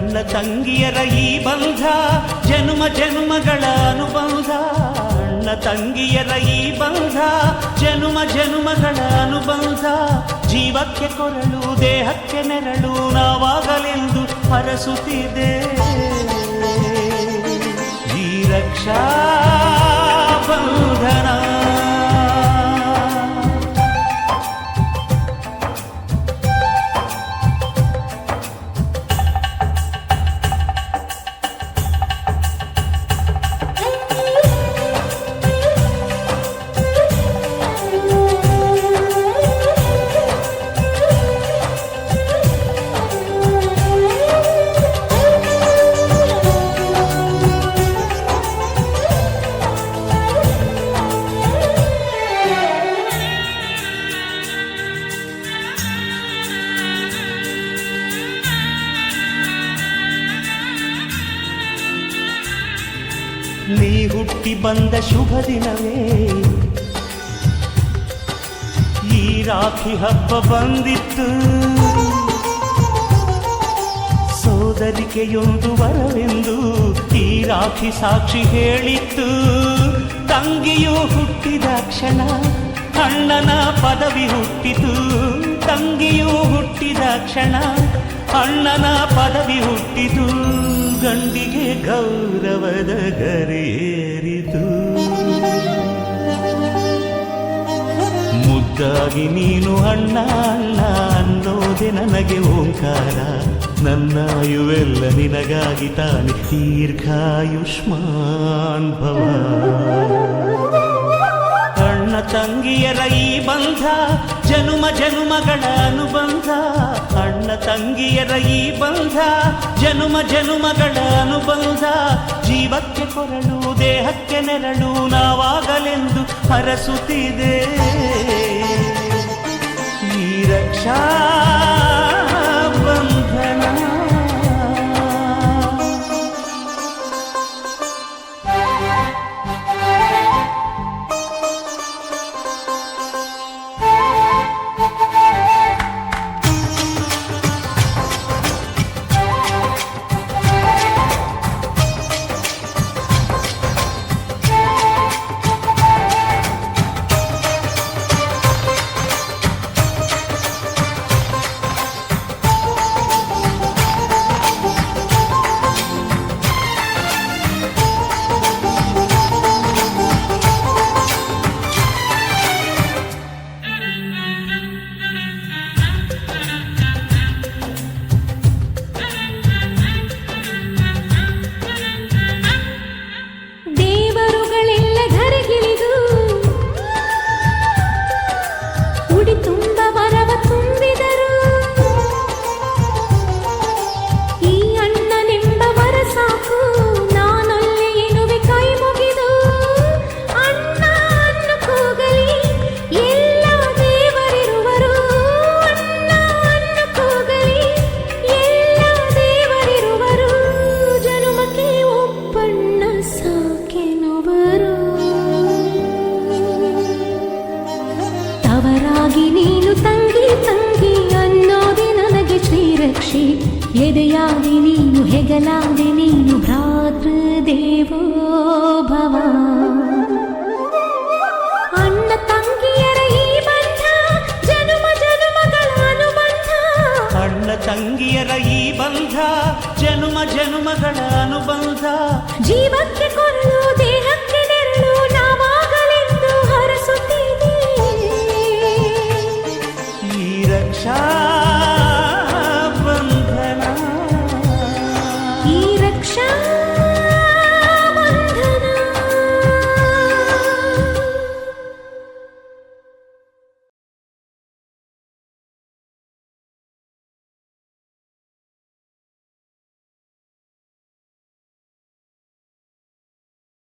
ಅಣ್ಣ ತಂಗಿಯರ ಈ ಬಂಧ ಜನುಮ ಜನುಮಗಳ ಅನುಬಂಧ. ಅಣ್ಣ ತಂಗಿಯರ ಈ ಬಂಧ ಜನುಮ ಜನುಮಗಳ ಅನುಬಂಧ. ಜೀವಕ್ಕೆ ಕೊರಳು ದೇಹಕ್ಕೆ ನೆರಳು ನಾವಾಗಲೆಂದು ಹರಸುತ್ತಿದೆ ಈ ರಕ್ಷಾ ಬಂಧನ. ನೀ ಹುಟ್ಟಿ ಬಂದ ಶುಭ ದಿನವೇ ಈ ರಾಖಿ ಹಬ್ಬ ಬಂದಿತ್ತು. ಸೋದರಿಕೆಯೊಂದು ವರವೆಂದು ಈ ರಾಖಿ ಸಾಕ್ಷಿ ಹೇಳಿತ್ತು. ತಂಗಿಯು ಹುಟ್ಟಿದ ಕ್ಷಣ ಅಣ್ಣನ ಪದವಿ ಹುಟ್ಟಿತು. ತಂಗಿಯು ಹುಟ್ಟಿದ ಕ್ಷಣ ಅಣ್ಣನ ಪದವಿ ಹುಟ್ಟಿತು. ಗಂಡಿಗೆ ಗೌರವದ ಗರೇರಿತು. ಮುದ್ದಾಗಿ ನೀನು ಅಣ್ಣ ಅಣ್ಣ ಅನ್ನೋದೆ ನನಗೆ ಓಂಕಾರ. ನನ್ನಾಯುವೆಲ್ಲ ನಿನಗಾಗಿ ತಾನೆ ದೀರ್ಘಾಯುಷ್ಮಾನ್ ಭವ. ಅಣ್ಣ ತಂಗಿಯರ ಈ ಬಂಧ ಜನುಮ ಜನುಮಗಳ ಅನುಬಂಧ. ಅಣ್ಣ ತಂಗಿಯರ ಈ ಬಂಧ ಜನುಮ ಜನುಮಗಳ ಅನುಬಂಧ. ಜೀವಕ್ಕೆ ಕೊರಳು ದೇಹಕ್ಕೆ ನೆರಳು ನಾವಾಗಲೆಂದು ಹರಸುತ್ತಿದೆ ಈ ರಕ್ಷಾ ಬಂಧನ. ನೀನು ತಂಗಿ ತಂಗಿ ಅನ್ನೋದೆ ನನಗೆ ಶ್ರೀರಕ್ಷೆ. ಎದೆಯಾದೆ ನೀನು ಹೆಗಲಾದೆ ನೀನು ಭ್ರಾತೃದೇವೋ ಭವ. ಅಣ್ಣ ತಂಗಿಯರ ಈ ಬಂಧ ಜನುಮ ಜನುಮಗಳ ಅನುಬಂಧ. ಅಣ್ಣ ತಂಗಿಯರ ಈ ಬಂಧ ಜನುಮ ಜನುಮಗಳ ಅನುಬಂಧ. ಜೀವಕ್ಕೆ ಕೊರಳು ದೇಹಕ್ಕೆ ನೆರಳು ನಾವಾಗಲೆಂದು ಹರಸುತ್ತಿದೆ ಈ ರಕ್ಷಾ